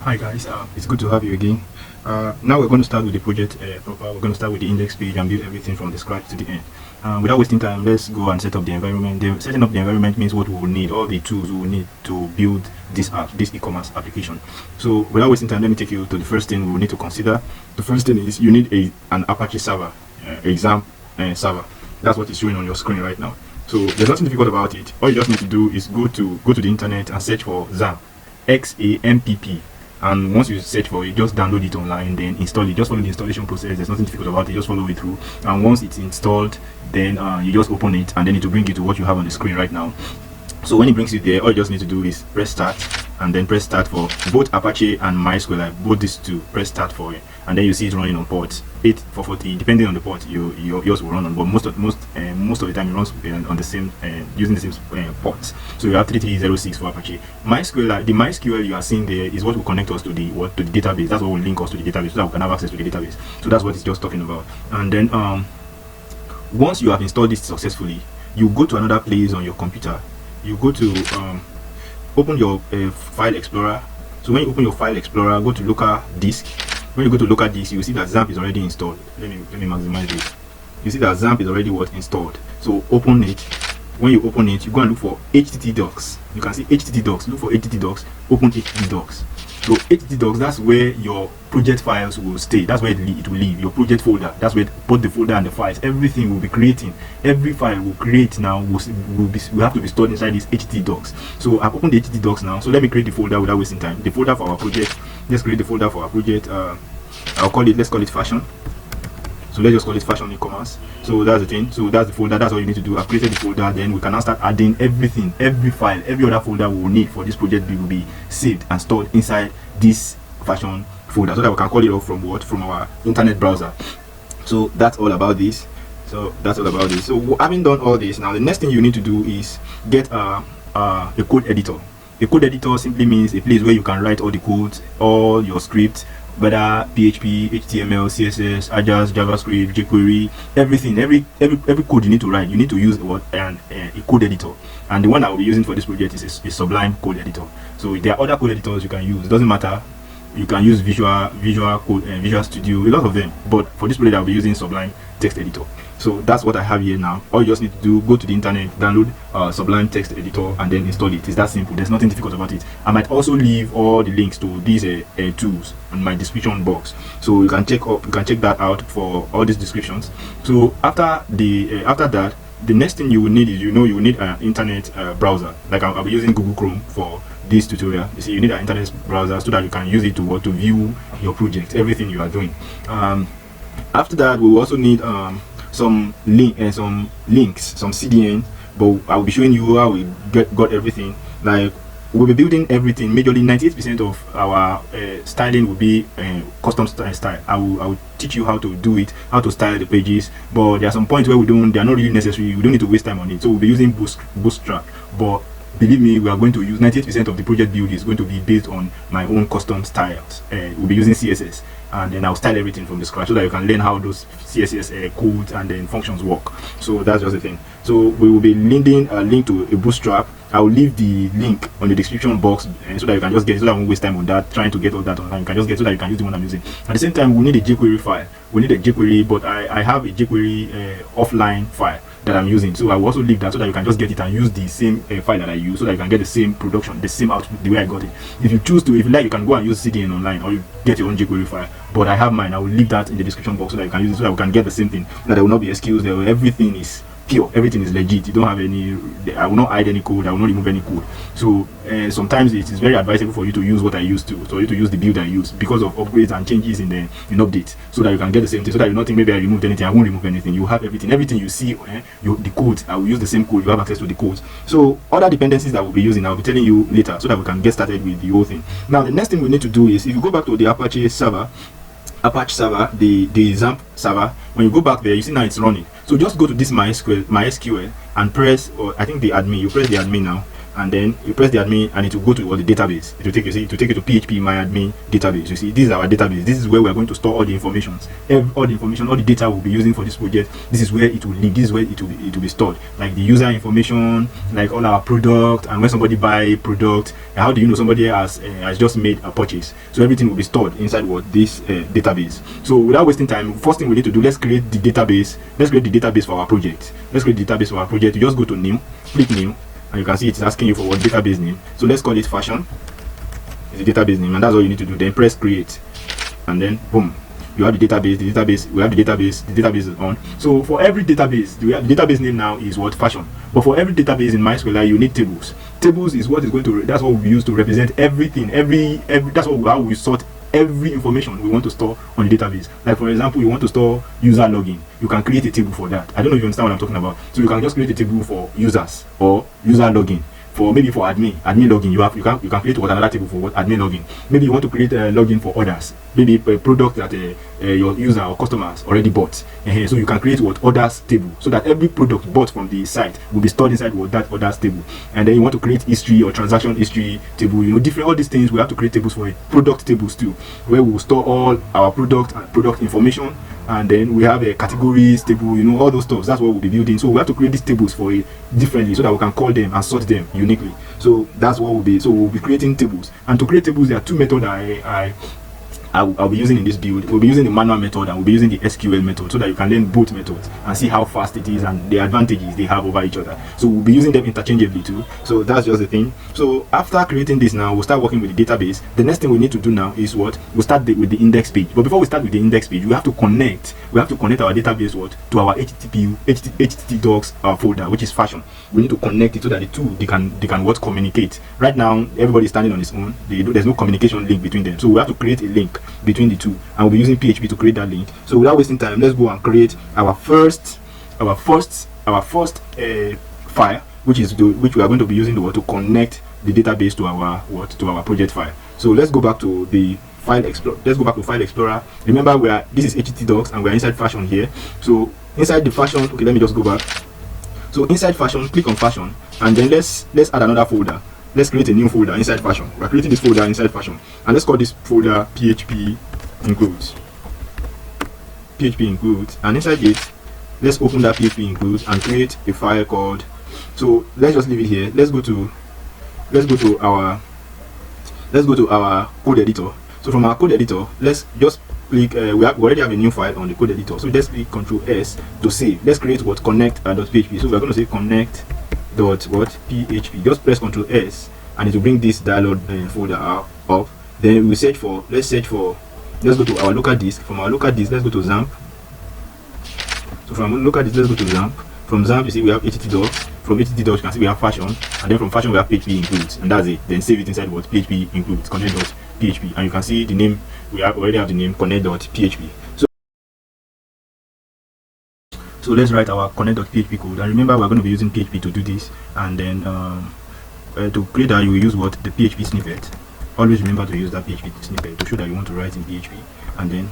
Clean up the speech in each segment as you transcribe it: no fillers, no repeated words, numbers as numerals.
Hi guys, it's good to have you again. Now we're going to start with the project proper. We're going to start with the index page and build everything from the scratch to the end. Without wasting time, let's go and set up the environment. Setting up the environment means what we will need, all the tools we will need to build this app, this e-commerce application. So without wasting time, let me take you to the first thing we will need to consider. The first thing is you need an Apache server, exam server. That's what is showing on your screen right now. So there's nothing difficult about it. All you just need to do is go to the internet and search for XAMPP, XAMPP. And once you search for it, just download it online, then install it. Just follow the installation process. There's nothing difficult about it. Just follow it through. And once it's installed, then you just open it, and then it will bring you to what you have on the screen right now. So when it brings you there, all you just need to do is press start, and then press start for both Apache and MySQLI. Both these two, press start for it, and then you see it running on port 8440. Depending on the port, yours will run on, but most of the time it runs on the same using the same ports. So you have 3306 for Apache. MySQL, the MySQL you are seeing there is what will connect us to the database. That's what will link us to the database, so that we can have access to the database. So that's what it's just talking about. And then once you have installed this successfully, you go to another place on your computer. You go to open your file explorer. So when you open your file explorer, go to local disk. When you go to local disk, you see that XAMPP is already installed. Let me maximize this. You see that XAMPP is already installed. So open it. When you open it, you go and look for HTTP docs. You can see HTTP docs. Look for HTTP docs. Open HTTP docs. So HTTP docs, that's where your project files will stay. That's where it will live. Your project folder. That's where both the folder and the files. Everything will be creating. Every file will create now will have to be stored inside these HTTP docs. So I've opened the HTTP docs now. So let me create the folder without wasting time. The folder for our project. Let's create the folder for our project. Let's call it fashion. So let's just call it fashion e-commerce. So that's the thing. So that's the folder. That's all you need to do. I've created the folder. Then we can now start adding everything, every file, every other folder we will need for this project will be saved and stored inside this fashion folder, so that we can call it off from our internet browser. So that's all about this. So having done all this, now the next thing you need to do is get a code editor. A code editor simply means a place where you can write all the codes, all your scripts, whether PHP, HTML, CSS, Ajax, JavaScript, jQuery, everything, every code you need to write, you need to use a code editor. And the one I will be using for this project is a Sublime code editor. So there are other code editors you can use. It doesn't matter. You can use Visual Code and Visual Studio, a lot of them. But for this project, I'll be using Sublime text editor. So that's what I have here now. All you just need to do, go to the internet, download Sublime text editor, and then install it. It's that simple. There's nothing difficult about it. I might also leave all the links to these tools in my description box, so you can check that out for all these descriptions. So after that, the next thing you will need is you will need an internet browser. Like I'll be using Google Chrome for this tutorial. You see, you need an internet browser so that you can use it to view your project, everything you are doing. After that, we will also need some links, some CDN, but I will be showing you how we got everything. Like we'll be building everything. Majorly 98% of our styling will be custom style. I will teach you how to do it, how to style the pages, but there are some points where they are not really necessary. We don't need to waste time on it. So we'll be using Bootstrap, but believe me, we are going to use 98% of the project build is going to be based on my own custom styles. We'll be using CSS, and then I'll style everything from the scratch so that you can learn how those CSS codes and then functions work. So that's just the thing. So we will be linking a link to a Bootstrap. I will leave the link on the description box so that you can just get it, so that I won't waste time on that trying to get all that online. You can just get so that you can use the one I'm using. At the same time, we need a jQuery file. We need a jQuery, but I have a jQuery offline file that I'm using, so I will also leave that so that you can just get it and use the same file that I use, so that you can get the same production, the same output the way I got it. If you choose to, if you like, you can go and use CDN online, or you get your own jQuery file, but I have mine. I will leave that in the description box so that you can use it, so that we can get the same thing, that there will not be excuse. Everything is pure, everything is legit. You don't have any, I will not hide any code, I will not remove any code. So sometimes it is very advisable for you to use what I used to, so you to use the build I use, because of upgrades and changes in updates, so that you can get the same thing, so that you don't think maybe I removed anything. I won't remove anything. You have everything you see, the code, I will use the same code. You have access to the codes. So other dependencies that we'll be using, I'll be telling you later, so that we can get started with the whole thing. Now the next thing we need to do is, if you go back to the Apache server, the XAMPP server, when you go back there, you see now it's running. So just go to this MySQL and press, or I think the admin, you press the admin now, and then you press the admin, and it will go to the database. It will take you, see, it will take you to PHP my admin database. You see, this is our database. This is where we are going to store all the information. All the information, all the data we'll be using for this project. This is where it will live. This is where it will be stored. Like the user information, like all our product, and when somebody buy a product, how do you know somebody has just made a purchase? So everything will be stored inside this database. So without wasting time, first thing we need to do, let's create the database. Let's create the database for our project. Let's create the database for our project. You just go to new, click new, and you can see it's asking you for what database name. So let's call it fashion. It's the database name, and that's all you need to do. Then press create, and then boom, you have the database. We have the database is on. So for every database, the database name now is what? Fashion. But for every database in MySQLI, you need tables. Tables is what is going to, that's what we use to represent everything. That's how we sort every information we want to store on the database. Like for example, you want to store user login, you can create a table for that. I don't know if you understand what I'm talking about. So you can just create a table for users or user login. For maybe for admin login, you can create another table for what? Admin login. Maybe you want to create a login for others, maybe a product that your user or customers already bought. So you can create what? Others table, so that every product bought from the site will be stored inside that others table. And then you want to create history or transaction history table, different, all these things we have to create tables for it. Product tables too, where we will store all our product information. And then we have a categories table, all those stuff. That's what we'll be building. So we have to create these tables for it differently, so that we can call them and sort them uniquely. So that's what we'll be. So we'll be creating tables. And to create tables, there are two methods I'll be using in this build. We'll be using the manual method, and we'll be using the SQL method, so that you can learn both methods and see how fast it is and the advantages they have over each other. So we'll be using them interchangeably too. So that's just the thing. So after creating this, now we'll start working with the database. The next thing we need to do now is what? We'll start with the index page. But before we start with the index page, we have to connect our database to our HTTP docs folder, which is fashion. We need to connect it so that the two they can what? Communicate. Right now everybody's standing on its own. There's no communication link between them. So we have to create a link between the two, and we'll be using PHP to create that link. So without wasting time, let's go and create our first file, which we are going to be using to connect the database to our project file. So let's go back to the file explorer. Let's go back to file explorer. Remember, this is HTTP docs, and we're inside fashion here. So inside the fashion, okay, let me just go back. So inside fashion, click on fashion, and then let's add another folder. Let's create a new folder inside fashion. We're creating this folder inside fashion, and let's call this folder PHP includes. PHP includes, and inside it, let's open that PHP includes and create a file called. So let's just leave it here. Let's go to our code editor. So from our code editor, let's just click. We already have a new file on the code editor. So let's click Ctrl S to save. Let's create what? Connect.php. So we're going to say connect.php. Just press Ctrl S, and it will bring this dialog folder up. Then let's go to our local disk. From our local disk, let's go to XAMPP. So from local disk, let's go to XAMPP. From XAMPP, you see we have HTTP docs. From HTTP docs, you can see we have fashion, and then from fashion we have PHP includes, and that's it. Then save it inside what? PHP includes, connect.php, and you can see the name. We already have the name connect.php. So let's write our connect.php code, and remember we're going to be using PHP to do this. And then to create that, you will use what? The PHP snippet. Always remember to use that PHP snippet to show that you want to write in PHP. And then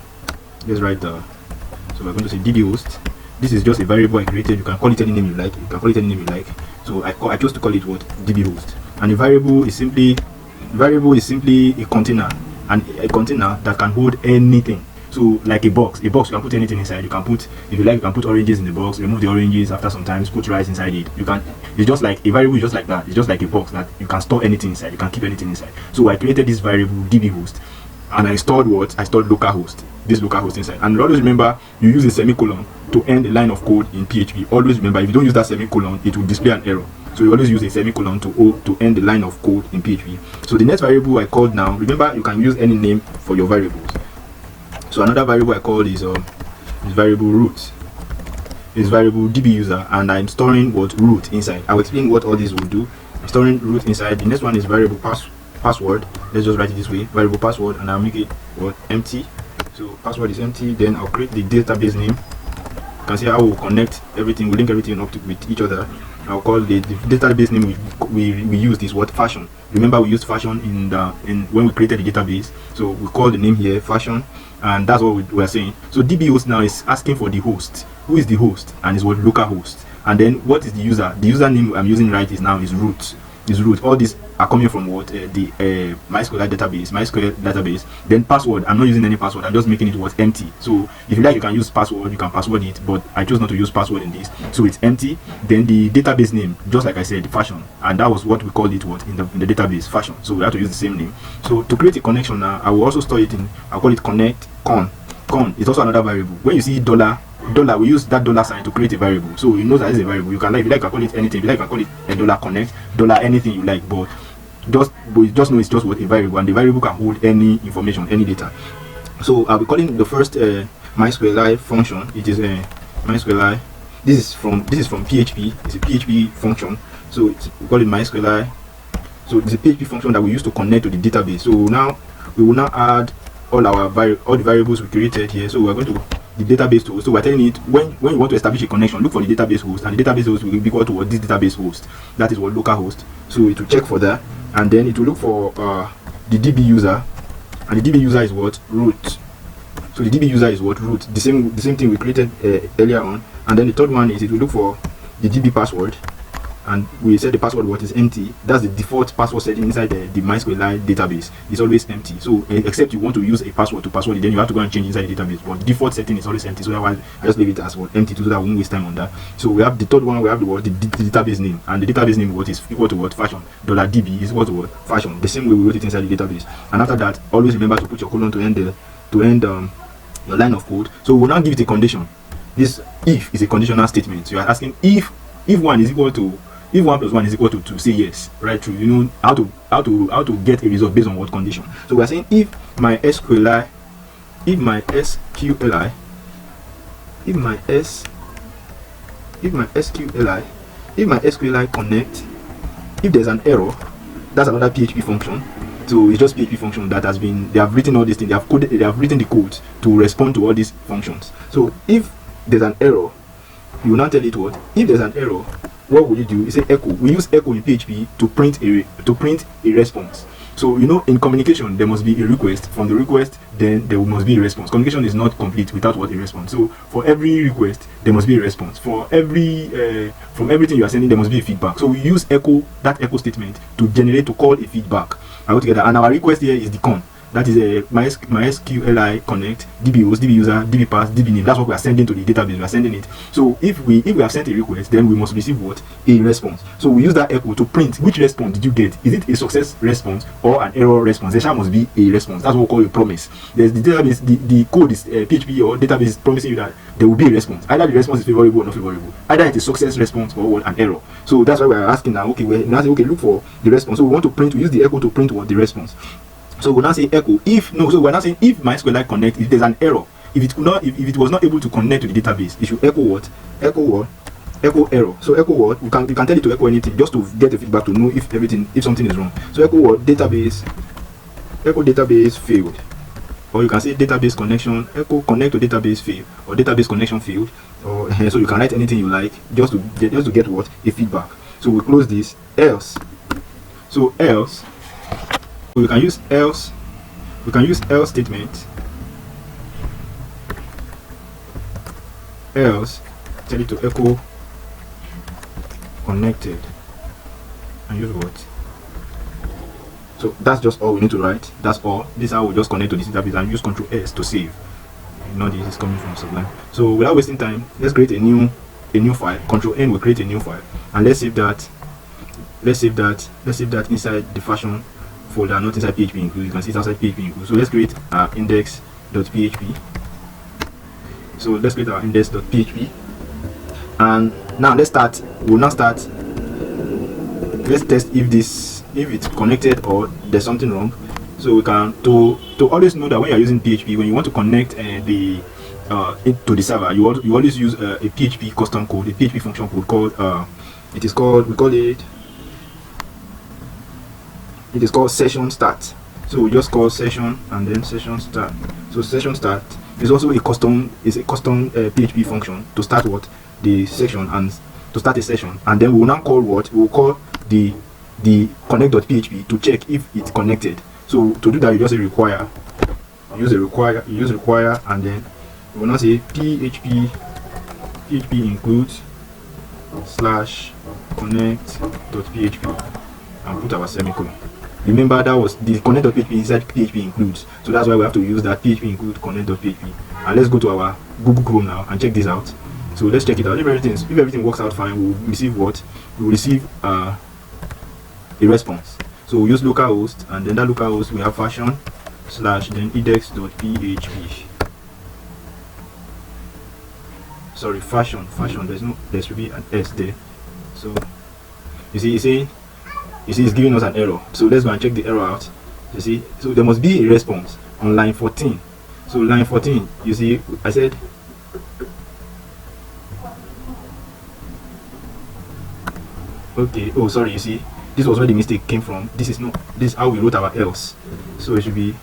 let's write so we're going to say db host. This is just a variable I created. You can call it any name you like. So I chose to call it what? db host. And the variable is simply a container, and a container that can hold anything. So like a box, you can put anything inside. You can put, if you like, you can put oranges in the box, remove the oranges after some time, put rice inside it. It's just like a variable, just like that. It's just like a box that you can store anything inside. You can keep anything inside. So I created this variable db host, and I stored what? I stored localhost, this localhost inside. And always remember, you use a semicolon to end a line of code in PHP. Always remember, if you don't use that semicolon, it will display an error. So you always use a semicolon to end the line of code in PHP. So the next variable I called now, remember you can use any name for your variables. So another variable I called is variable root. Is variable db user, and I'm storing what? Root inside. I'll explain what all this will do. I'm storing root inside. The next one is variable password. Let's just write it this way: variable password, and I'll make it what? Empty. So password is empty. Then I'll create the database name. You can see how we'll connect everything, we link everything up with each other. I'll call the database name we used is what? Fashion. Remember, we used fashion in when we created the database. So we call the name here fashion, and that's what we are saying. So db host now is asking for the host. Who is the host? And it's what? Localhost. And then what is the user? The username I'm using right is root. is root. All these are coming from what the MySQL database. Then password, I'm not using any password, I'm just making it what empty. So if you like, you can use password, you can password it, but I chose not to use password in this, so it's empty. Then the database name, just like I said, fashion, and that was what we called it what in the database, fashion. So we have to use the same name. So to create a connection now, I will also store it in, I'll call it connect con. Con is also another variable. When you see dollar, we use that dollar sign to create a variable, so you know that is a variable. You can, like, if you like, you can call it anything. If you like, you can call it a dollar connect, dollar anything you like, but just know it's just what a variable, and the variable can hold any information, any data. So I'll be calling the first MySQLI function. It is a MySQLI. This is from PHP. It's a PHP function, so we call it MySQLI. So it's a PHP function that we use to connect to the database. So now we will now add all the variables we created here. So we're going to the database host. So we're telling it, when you want to establish a connection, look for the database host, and the database host will be equal to what this database host, that is what localhost. So it will check for that, and then it will look for the DB user, and the DB user is what root. So the DB user is what root, the same thing we created earlier on. And then the third one is it will look for the DB password, and we said the password what is empty. That's the default password setting inside the MySQLI database. It's always empty. So except you want to use a password to password it, then you have to go and change inside the database. But the default setting is always empty. So otherwise, I just leave it as what empty, so that I won't waste time on that. So we have the third one. We have the database name, and the database name what is equal to what fashion. $DB is equal to what fashion. The same way we wrote it inside the database. And after that, always remember to put your colon to end your line of code. So we'll now give it a condition. This if is a conditional statement. So you are asking if 1 is equal to, if 1 plus 1 is equal to say yes, right? True. You know how to get a result based on what condition. So we are saying if my SQLI connect, if there's an error, that's another PHP function. So it's just PHP function that has been, they have written all these things, they have written the code to respond to all these functions. So if there's an error, you will now tell it what, if there's an error, what will you do? You say echo. We use echo in PHP to print a response. So you know, in communication there must be a request. From the request, then there must be a response. Communication is not complete without what a response. So for every request there must be a response. For every from everything you are sending there must be a feedback. So we use echo, that echo statement, to call a feedback. All together, and our request here is the con. That is a MySQLI connect DB host, DB user, DB pass, DB name. That's what we are sending to the database. We are sending it. So if we have sent a request, then we must receive what? A response. So we use that echo to print which response did you get. Is it a success response or an error response? There must be a response. That's what we call a promise. There's the database, the code is PHP or database is promising you that there will be a response. Either the response is favorable or not favorable. Either it's a success response or what, an error. So that's why we are asking now. Okay, we're now saying, okay, look for the response. So we want to print. We use the echo to print what, the response. So we're now saying echo if no. So we're now saying if MySQLI connect, if there's an error, if it was not able to connect to the database, it should echo what? Echo what? Echo error. So echo what? You can tell it to echo anything just to get the feedback to know if something is wrong. So echo what? Database. Echo database failed. Or you can say database connection. Echo connect to database failed, or database connection failed. Or so you can write anything you like just to get what? A feedback. So we close this. Else. So else. We can use else. We can use else statement. Else, tell it to echo connected, and use what? So that's just all we need to write. That's all. This is how we just connect to this database and use Ctrl S to save. You know this is coming from Sublime. So without wasting time, let's create a new file. Ctrl N will create a new file, and let's save that. Let's save that inside the fashion folder, not inside PHP include. You can see it outside PHP include. So let's create our index.php. So let's create our index.php, and now let's start. We'll now start. Let's test if it's connected or there's something wrong. So we can to always know that when you're using PHP, when you want to connect to the server, you always use a PHP custom code, a PHP function code called it is called session start. So we just call session and then session start. So session start is also a custom PHP function to start what, the section, and to start a session, and then we will now call what, we will call the connect.php to check if it's connected. So to do that, you just say require, use require, and then we will now say php includes /connect.php, and put our semicolon. Remember that was the connect.php inside PHP includes, so that's why we have to use that PHP include connect.php. And let's go to our Google Chrome now and check this out. So let's check it out. If everything works out fine, we'll receive what? We'll receive a response. So we'll use localhost, and then that localhost we have fashion / then index.php. Sorry, fashion. There should be an S there. So you see, it's giving us an error. So let's go and check the error out. You see, so there must be a response on line 14. So line 14, you see, I said okay. Oh, sorry. You see, this was where the mistake came from. This is how we wrote our else. So it should be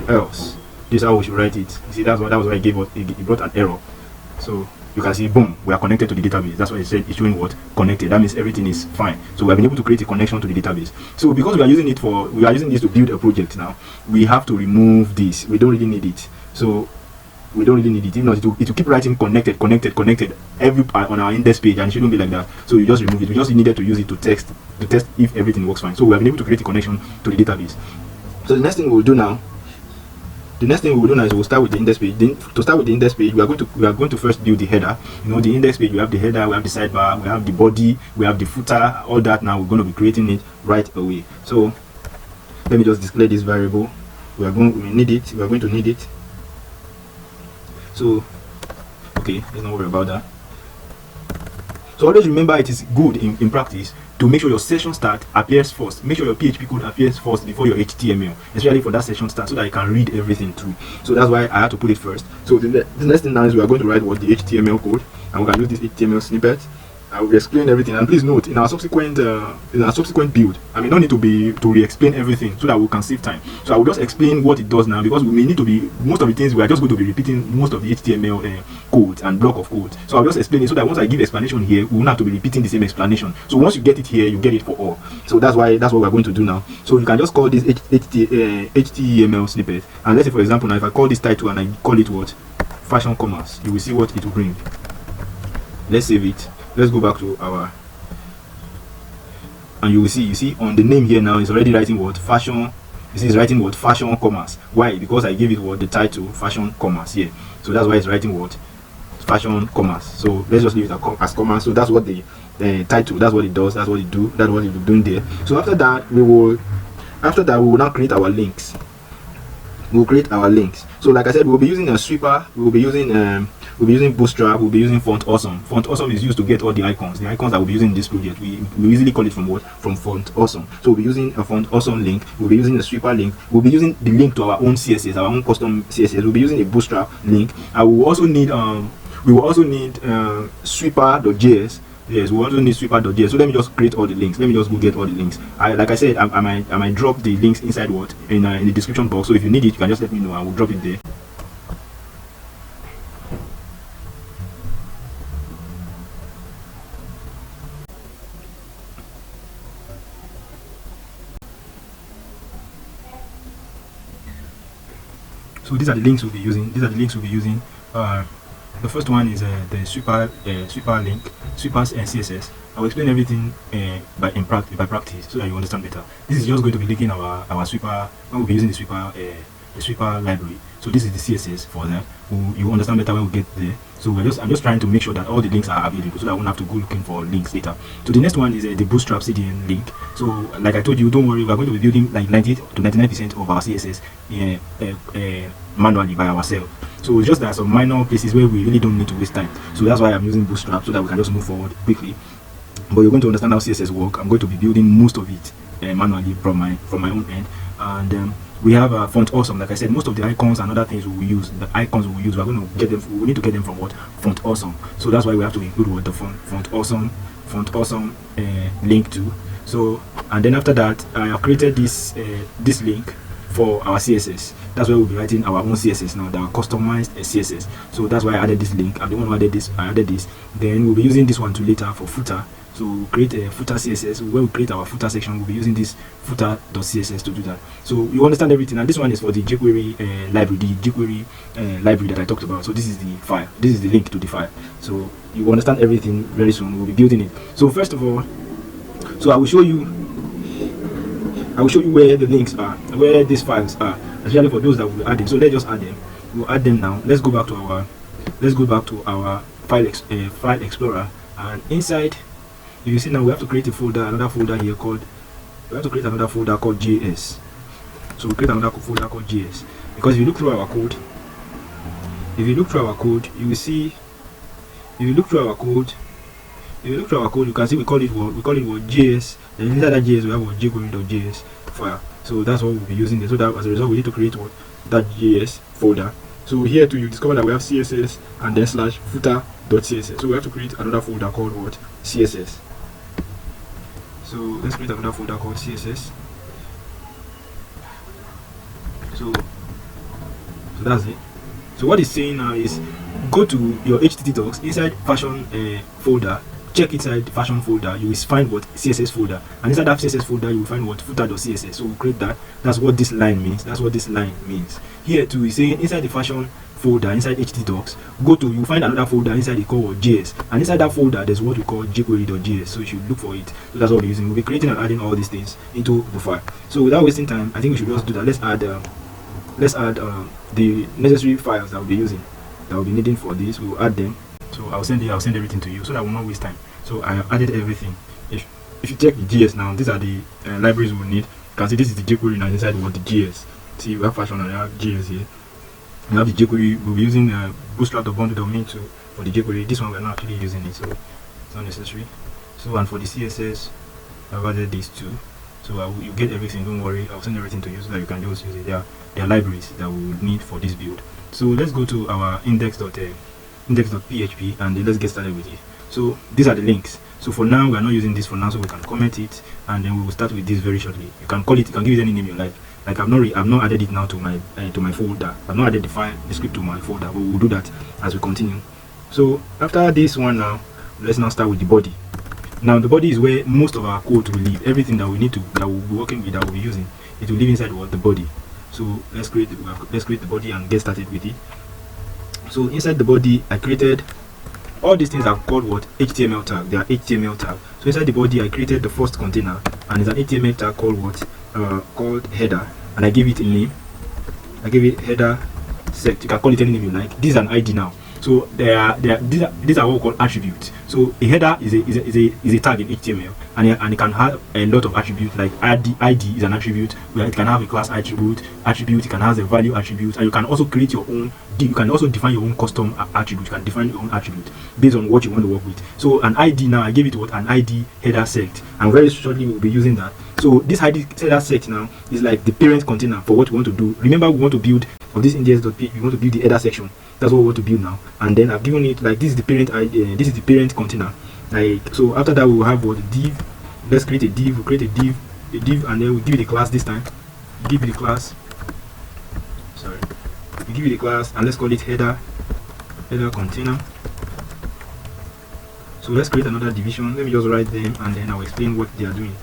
else. This is how we should write it. You see, that was why it brought an error. So you can see, boom, we are connected to the database. That's why it said it's showing what? Connected. That means everything is fine. So we have been able to create a connection to the database. So because we are using this to build a project now, we have to remove this. We don't really need it. So we don't really need it. If not, it will keep writing connected every on our index page, and it shouldn't be like that. So you just remove it. We just needed to use it to test if everything works fine. So we have been able to create a connection to the database. So the next thing we'll do now is we'll start with the index page. Then to start with the index page, we are going to first build the header. You know, the index page, we have the header, we have the sidebar, we have the body, we have the footer. All that now we're going to be creating it right away. So let me just display this variable. We are going to need it. So okay, let's not worry about that. So always remember, it is good in practice to make sure your session start appears first. Make sure your PHP code appears first before your HTML, especially for that session start, so that you can read everything through. So that's why I had to put it first. So the next thing now is we are going to write what the HTML code, and we can use this HTML snippet. I will explain everything, and please note in our subsequent build, I may not need to re-explain everything, so that we can save time. So I will just explain what it does now, because we may need to be, most of the things we are just going to be repeating most of the HTML code and block of code. So I'll just explain it, so that once I give explanation here, we won't have to be repeating the same explanation. So once you get it here, you get it for all. So that's what we're going to do now. So you can just call this HTML snippet, and let's say for example now, if I call this title and I call it what? Fashion commerce, you will see what it will bring. Let's save it. Let's go back to our, and you will see on the name here now, it's already writing what? Fashion. This is writing what? Fashion commerce. Why? Because I gave it what? The title, fashion commerce here. So that's why it's writing what? Fashion commerce. So let's just leave it as commerce. So that's what the title, that's what it does, that's what it do, that's what it will doing there. So after that we will now create our links. We'll create our links. So like I said, we'll be using a sweeper, we'll be using Bootstrap, we'll be using Font Awesome. Font Awesome is used to get all the icons that we'll be using in this project. We easily call it from what? From Font Awesome. So we'll be using a Font Awesome link, we'll be using a sweeper link, we'll be using the link to our own CSS, our own custom CSS, we'll be using a Bootstrap link, and we will also need sweeper.js. Yes, we also need sweeper.js. So let me just create all the links. Let me just go get all the links. Like I said, I might drop the links inside what? In the description box. So if you need it, you can just let me know. I will drop it there. So these are the links we'll be using. The first one is the sweeper link, sweepers and CSS. I will explain everything by practice, so that you understand better. This is just going to be linking our sweeper when we'll be using the sweeper library. So this is the CSS for that. You understand better when we get there. So I'm just trying to make sure that all the links are available, so that I won't have to go looking for links later. So the next one is the Bootstrap CDN link. So like I told you, don't worry, we're going to be building like 90 to 99% of our CSS manually by ourselves. So it's just that some minor places where we really don't need to waste time. So that's why I'm using Bootstrap, so that we can just move forward quickly. But you're going to understand how CSS work. I'm going to be building most of it manually from my own end. And we have Font Awesome. Like I said, most of the icons and other things we will use, we're going to get them. We need to get them from what? Font Awesome. So that's why we have to include what? The Font Awesome link to. So, and then after that, I have created this link for our CSS. That's why we'll be writing our own CSS now, our customized CSS. So that's why I added this link. I'm the one who added this. I added this. Then we'll be using this one to later for footer. So we'll create a footer CSS. When we create our footer section, we'll be using this footer.css to do that. So you understand everything. And this one is for the jQuery library, library that I talked about. So this is the file. This is the link to the file. So you understand everything very soon. We'll be building it. So first of all, So I will show you where the links are, where these files are, especially for those that will add them. So let's just add them. We'll add them now. Let's go back to our file explorer, and inside you see now we have to create another folder here called JS. So we create another folder called JS, because if you look through our code, you will see, you can see we call it what JS. Then inside that JS we have jQuery.js file. So that's what we'll be using there. So that as a result we need to create that JS folder. So here too you discover that we have CSS and then /footer.css. So we have to create another folder called what? CSS. So let's create another folder called CSS. So that's it. So what it's saying now is go to your HTTP docs inside fashion folder. Check inside the fashion folder, you will find what CSS folder, and inside that CSS folder you will find what footer.css. So we'll create that. That's what this line means. Here too is saying inside the fashion folder, inside HTTP docs, you find another folder inside the call JS, and inside that folder there's what we call jQuery.js. So you should look for it. So that's what we're using. We'll be creating and adding all these things into the file. So without wasting time, I think we should just do that. Let's add the necessary files that we'll be using, that we'll be needing for this. We'll add them. So I'll send everything to you so that we'll not waste time. So I have added everything. If you check the GS now, these are the libraries we'll need. You can see this is the jQuery now inside what the GS. See, we have fashion and we have GS here. We have the jQuery. We'll be using bootstrap.bundle domain too for the jQuery. This one we're not actually using it, so it's not necessary. So and for the CSS, I've added these two. So you get everything. Don't worry. I'll send everything to you so that you can just use it. There are libraries that we will need for this build. So let's go to our index.php and then let's get started with it. So these are the links. So for now we are not using this for now, so we can comment it and then we will start with this very shortly. You can call it, you can give it any name you like. Like I've not added it now to my folder. I've not added the script to my folder, but we'll do that as we continue. So after this one now, let's now start with the body. Now the body is where most of our code will live. Everything that we'll be working with, that we'll be using, it will live inside the body. So let's create the body and get started with it. So inside the body, I created all these things are called what? HTML tag. They are HTML tag. So inside the body, I created the first container, and it's an HTML tag called what? Called header, and I give it a name. I give it header sect. You can call it any name you like. This is an ID now. So these are what we call attributes. So a header is a tag in HTML, and it can have a lot of attributes. Like ID is an attribute where it can have a class attribute. It can have a value attribute, and you can also create your own. You can also define your own custom attribute. You can define your own attribute based on what you want to work with. So an ID now, I give it what? An ID header sect, and very shortly we'll be using that. So this ID header sect now is like the parent container for what we want to do. Remember, we want to build for this index.php. We want to build the header section. That's what we want to build now. And then I've given it like this is the parent ID. This is the parent container. Like so, after that we will have what? Div. Let's create a div. We'll create a div, and then we'll give it a class this time. Give it a class. Sorry. We give it a class, and let's call it header container. So let's create another division. Let me just write them, and then I'll explain what they are doing,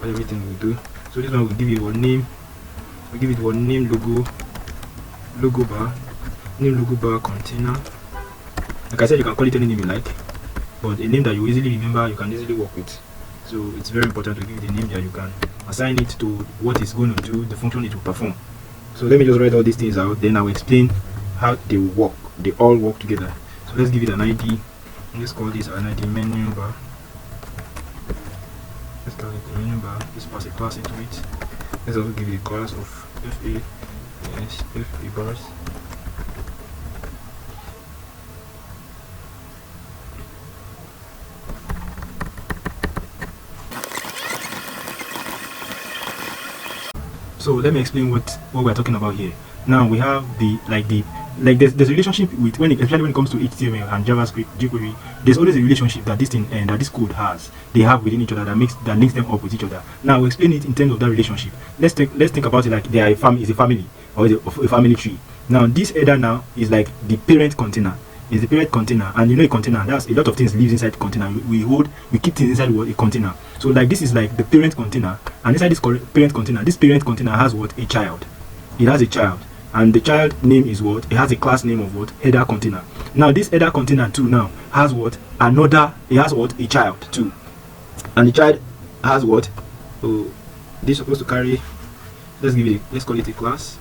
what everything we do. So this one will give it one name. We give it one name logo bar. Name logo bar container. Like I said, you can call it any name you like, but a name that you easily remember, you can easily work with. So it's very important to give it a name that you can assign it to what it's going to do, the function it will perform. So let me just write all these things out, then I will explain how they work. They all work together. So let's give it an ID. Let's call this an ID menu bar. Let's call it the menu bar. Let's pass a class into it. Let's also give it a class of FA bars. So let me explain what we're talking about here. Now we have there's a relationship with especially when it comes to HTML and JavaScript, jQuery. There's always a relationship that this thing and that this code they have within each other that links them up with each other. Now we'll explain it in terms of that relationship. Let's think about it like they are a family or a family tree. Now this header now is like the parent container. Is the parent container, and you know a container, that's a lot of things lives inside the container. We keep things inside a container. So like this is like the parent container, and inside this parent container has what? A child. It has a child, and the child name is what? It has a class name of what? Header container. Now this header container too now has what? It has what? A child too, and the child has what? So this is supposed to carry, let's call it a class.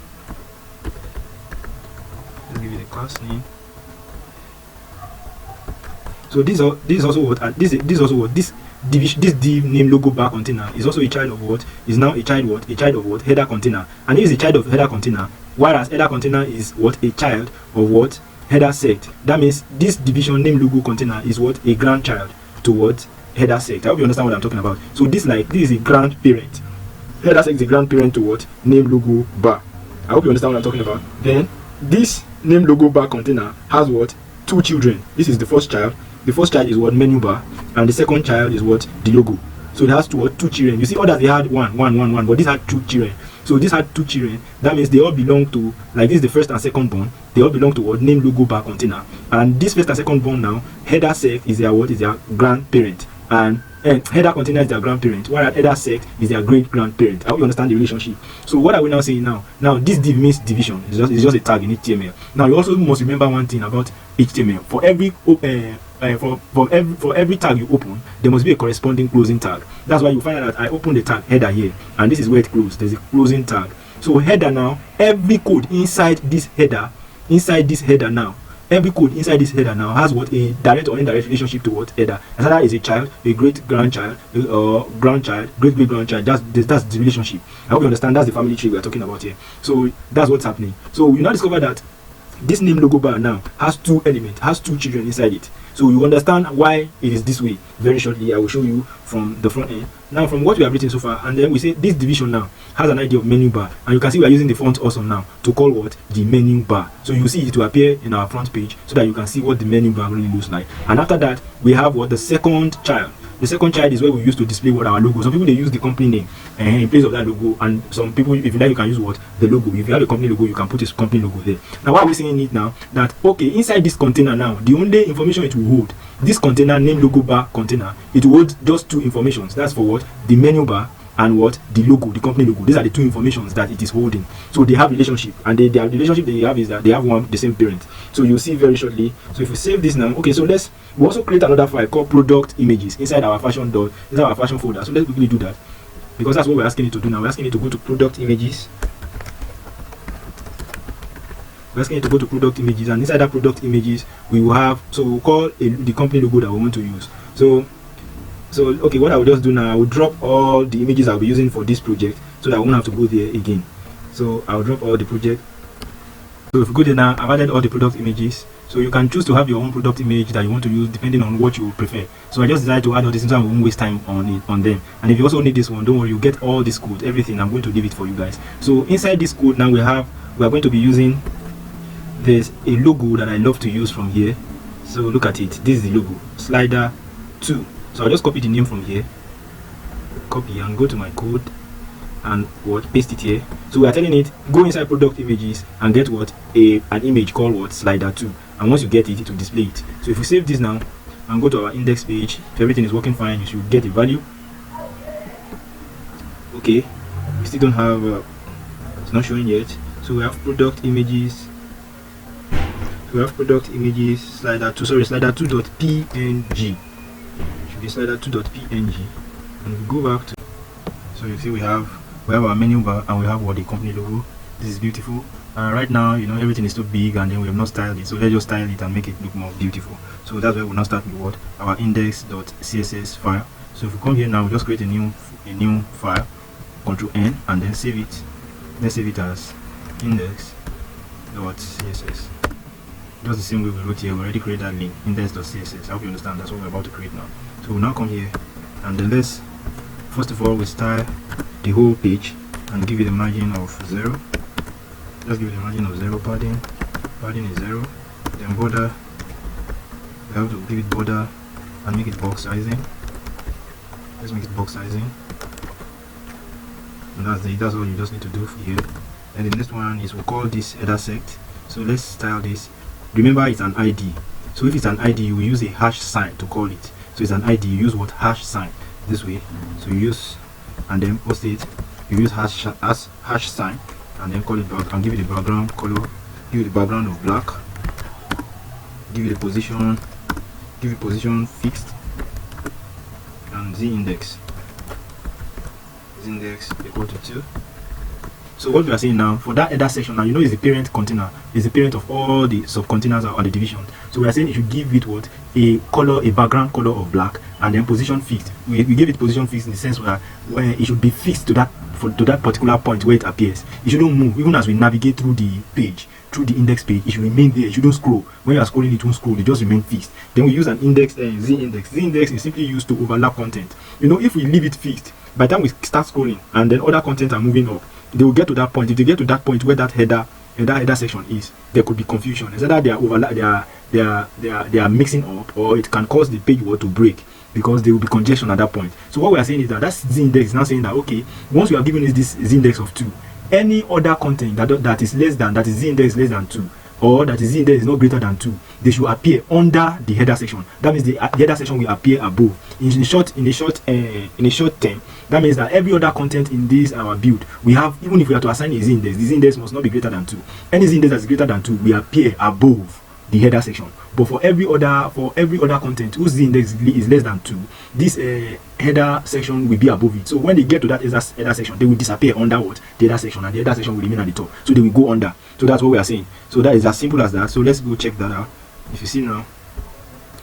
Let's give it a class name. So this is also what, this is also what, this div name logo bar container is also a child of what, is now a child what, a child of what, header container, and it is a child of header container, whereas header container is what, a child of what, header sect. That means this division name logo container is what, a grandchild to what, header sect. I hope you understand what I'm talking about. So this is a grandparent. Header sect is a grandparent to what, name logo bar. I hope you understand what I'm talking about. Then this name logo bar container has what, 2 children. This is the first child. The first child is what, menu bar, and the second child is what, the logo. So it has two children. You see, others they had one, but this had 2 children. So this had 2 children. That means they all belong to, like this is the first and second born. They all belong to what, name logo bar container. And this first and second born now, header sect is their what, is their grandparent, and header container is their grandparent, whereas header sect is their great grandparent. I hope you understand the relationship. So what are we now saying now? Now this div means division. It's just a tag in HTML. Now you also must remember one thing about HTML. For every for every tag you open, there must be a corresponding closing tag. That's why you find out that I open the tag header here, and this is where it closes. There's a closing tag. So header now, every code inside this header now, every code inside this header now has what, a direct or indirect relationship to what, header. As header is a child, a great grandchild, grandchild, great great grandchild. That's the relationship. I hope you understand. That's the family tree we are talking about here. So that's what's happening. So we now discover that this name logo bar now has 2 elements, has 2 children inside it. So you understand why it is this way very shortly. I will show you from the front end. Now from what we have written so far, and then we say this division now has an idea of menu bar, and you can see we are using the font awesome now to call what, the menu bar. So you see it will appear in our front page so that you can see what the menu bar really looks like. And after that we have what, the second child. The second child is where we use to display what, our logo. Some people they use the company name in place of that logo, and some people, if you like, you can use what, the logo. If you have a company logo, you can put this company logo there. Now why are we saying it now? That okay, inside this container now, the only information it will hold, this container name logo bar container, it will hold just 2 informations. That's for what, the menu bar, and what, the logo, the company logo. These are the 2 informations that it is holding. So they have relationship, and the relationship they have is that they have the same parent. So you'll see very shortly. So if we save this now, okay, so we also create another file called product images inside our fashion folder. So let's quickly do that, because that's what we're asking it to do now. We're asking it to go to product images. We're asking it to go to product images, and inside that product images we will have, so we'll call the company logo that we want to use. So okay, what I will just do now, I will drop all the images I'll be using for this project so that I won't have to go there again. So I'll drop all the project. So if you go there now, I've added all the product images. So you can choose to have your own product image that you want to use depending on what you prefer. So I just decided to add all this so I won't waste time on them. And if you also need this one, don't worry, you get all this code, everything. I'm going to leave it for you guys. So inside this code now we are going to be using, there's a logo that I love to use from here. So look at it. This is the logo, slider 2. So I'll just copy the name from here, copy, and go to my code and what, paste it here. So we are telling it, go inside product images and get what, an image called what, slider 2. And once you get it, it will display it. So if we save this now and go to our index page, if everything is working fine, you should get a value. Okay, we still don't have it's not showing yet. So we have product images. We have product images slider 2, sorry, slider 2.png. Slider 2.png, and we go back to, so you see we have our menu bar, and we have what, the company logo. This is beautiful. Right now, you know, everything is too big, and then we have not styled it, so let's just style it and make it look more beautiful. So that's where we'll now start with what, our index.css file. So if we come here now, we just create a new file, Ctrl N, and then save it. Let's save it as index.css. Just the same way we wrote here. We already created that link, index.css. I hope you understand. That's what we're about to create now. So we'll now come here, and then let's, first of all, we style the whole page and give it a margin of 0. Just give it a margin of 0. Padding is 0. Then border, we have to give it border and make it box sizing. Let's make it box sizing, and that's all you just need to do here. And the next one is, we'll call this header sect. So let's style this. Remember, it's an ID. So if it's an ID, you will use a hash sign to call it. So it's an ID, you use what, hash sign, this way. So you use, and then post it, you use hash sign, and then call it back, and give it a background color, give it a background of black, give it a position fixed, and z index. is index equal to 2. So what we are saying now, for that header section, now you know is the parent container, is the parent of all the sub-containers or the division. So we are saying it should give it what? A color, a background color of black, and then position fixed. We give it position fixed in the sense where it should be fixed to that particular point where it appears. It shouldn't move even as we navigate through the page, through the index page. It should remain there. It shouldn't scroll. When you are scrolling, it won't scroll. It just remain fixed. Then we use an index, z-index. Z-index is simply used to overlap content. You know, if we leave it fixed, by the time we start scrolling and then other content are moving up, they will get to that point. If they get to that point where that header section is, there could be confusion. It's either they are overlap, they are mixing up, or it can cause the page word to break because there will be congestion at that point. So what we are saying is that z-index is now saying that okay, once you are giving this z-index of 2, any other content that is z-index less than 2, or that is z-index is not greater than 2, they should appear under the header section. That means the header section will appear above. In a short term, that means that every other content in this our build, we have, even if we are to assign a z-index, the z-index must not be greater than 2. Any z-index that is greater than 2 will appear above the header section. But for every other content whose z-index is less than 2, this header section will be above it. So when they get to that header section, they will disappear under what? The header section, and the header section will remain at the top. So they will go under. So that's what we are saying. So that is as simple as that. So let's go check that out. If you see now,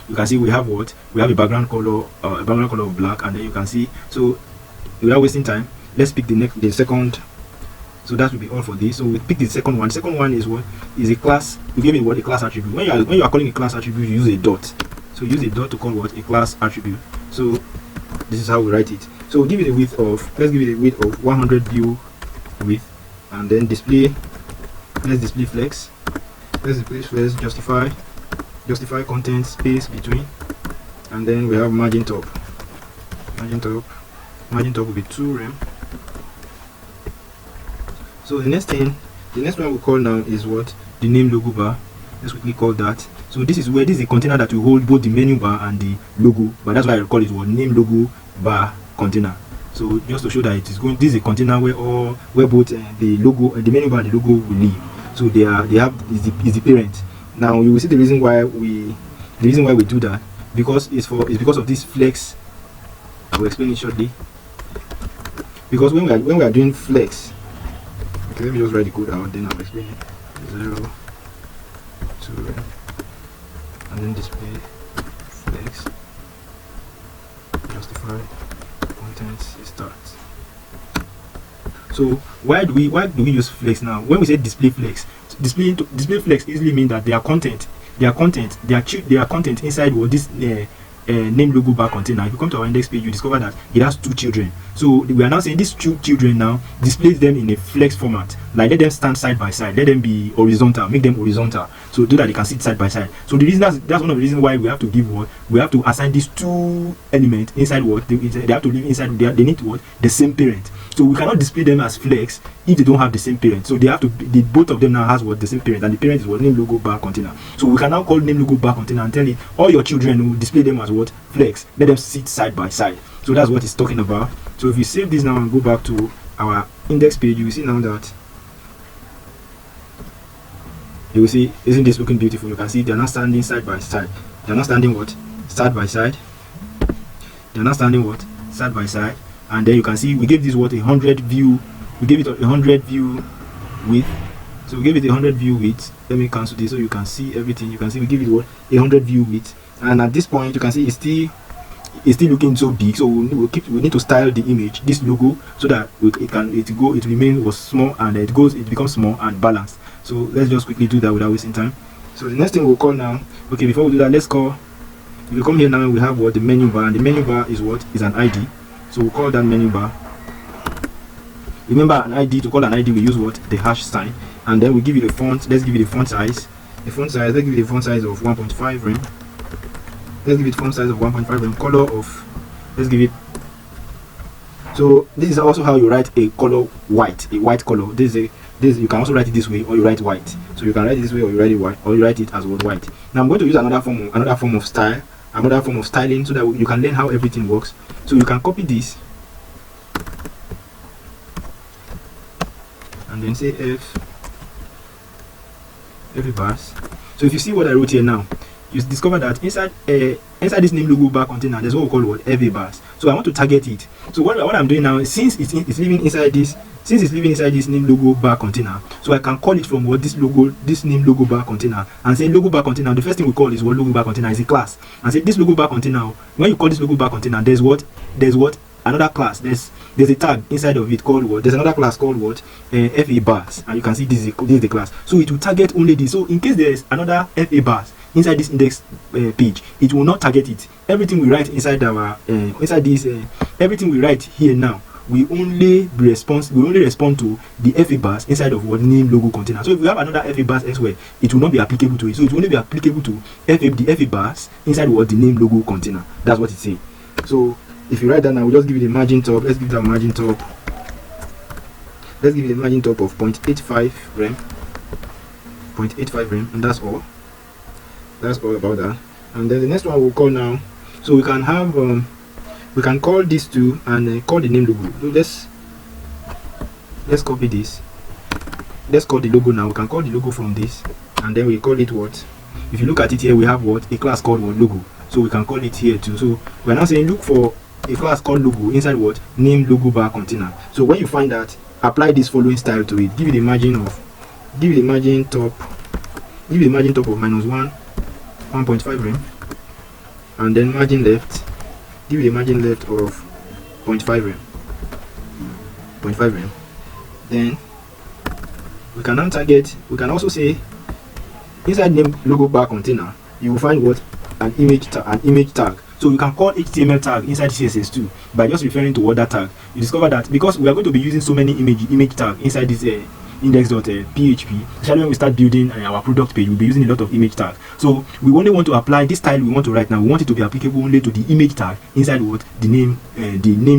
you can see we have what? We have a background color of black, and then you can see. So without wasting time, let's pick the second. So that will be all for this. So we pick the second one. The second one is what? Is a class. We give it what? A class attribute. When you are calling a class attribute, you use a dot. So use a dot to call what? A class attribute. So this is how we write it. So give it a width of, let's give it a width of 100 view width, and then display. Let's display flex. Let's display flex. Justify content space between, and then we have margin top. Margin top will be 2 rem. So the next one we call now is what? The name logo bar. Let's quickly call that. So this is a container that will hold both the menu bar and the logo, but that's why I call it what? Name logo bar container. So just to show that it is going, this is a container where both the logo and the menu bar and the logo will live. So they is the parent. Now you will see the reason why we do that, because it's because of this flex. I will explain it shortly. Because when we are doing flex, okay, let me just write the code out, then I'll explain it. 0 2 and then display flex, justify content start. So why do we use flex now? When we say display flex, display flex easily means that their content inside what this name logo bar container. If you come to our index page, you discover that it has 2 children. So we are now saying these 2 children now displays them in a flex format. Like let them stand side by side, let them be horizontal, make them horizontal, so do that they can sit side by side. So the reason that's one of the reasons why we have to give what? We have to assign these 2 elements inside what? They have to live inside. They need what? The same parent. So we cannot display them as flex if they don't have the same parent. So they have to both of them now has what? The same parent, and the parent is what? Name logo bar container. So we can now call name logo bar container and tell it all your children will display them as what? Flex. Let them sit side by side. So that's what it's talking about. So if you save this now and go back to our index page, you will see now that you will see, isn't this looking beautiful? You can see they're not standing side by side. They're not standing what? Side by side. They're not standing what? Side by side. And then you can see we gave this what? 100 view. We gave it 100 view width. So we gave it 100 view width. Let me cancel this so you can see everything. You can see we give it what? 100 view width. And at this point you can see it's still looking so big. So we need to style the image, this logo, so that it remains small, and it becomes small and balanced. So let's just quickly do that without wasting time. So the next thing we'll call now. Okay, before we do that, let's call. If you come here now, we have what? The menu bar, and the menu bar is what? Is an ID. So we'll call that menu bar. Remember, an ID, to call an ID we use what? The hash sign. And then we give it a font. Let's give it a font size. Let's give it a font size of 1.5 rem. Let's give it font size of 1.5 rem. Color of, let's give it. So this is also how you write a color white, a white color. This you can also write it this way, or you write white. So you can write it this way, or you write it white, or you write it as white. Now I'm going to use another form of style, another form of styling, so that you can learn how everything works. So you can copy this and then say F bars. So if you see what I wrote here now, you discover that inside this name logo bar container, there's what we call what FA bars. So I want to target it. So what I'm doing now, since it's living inside this, name logo bar container, so I can call it from what this name logo bar container, and say logo bar container. The first thing we call is what logo bar container is a class, and say this logo bar container. When you call this logo bar container, there's what another class. There's a tag inside of it called what? There's another class called what? FA bars, and you can see this is the class. So it will target only this. So in case there's another FA bars inside this index page, it will not target it. Everything we write inside our everything we write here now, we only respond to the FA bars inside of what name logo container. So if we have another FA bars elsewhere, it will not be applicable to it. So it will only be applicable to the FA bars inside what the name logo container. That's what it's saying. So if you write that now, we'll just give it a margin top. Let's give it a margin top. Let's give it a margin top of 0.85 rem. 0.85 rem, and that's all. That's all about that. And then the next one we'll call now. So we can have we can call these two and call the name logo. So let's copy this. Let's call the logo now. We can call the logo from this, and then we call it what? If you look at it here, we have what? A class called what? Logo. So we can call it here too. So we're now saying look for a class called logo inside what? Name logo bar container. So when you find that, apply this following style to it. Give it a margin top of -1, 1.5 rem, and then margin left, give it a margin left of 0.5 rem. 0.5 rem. Then we can now target. We can also say inside name logo bar container, you will find what? An image tag. So you can call HTML tag inside CSS too by just referring to what that tag. You discover that because we are going to be using so many image tag inside this index.php, especially when we start building our product page, we'll be using a lot of image tag. So we only want to apply this style we want to write now. We want it to be applicable only to the image tag inside what? The name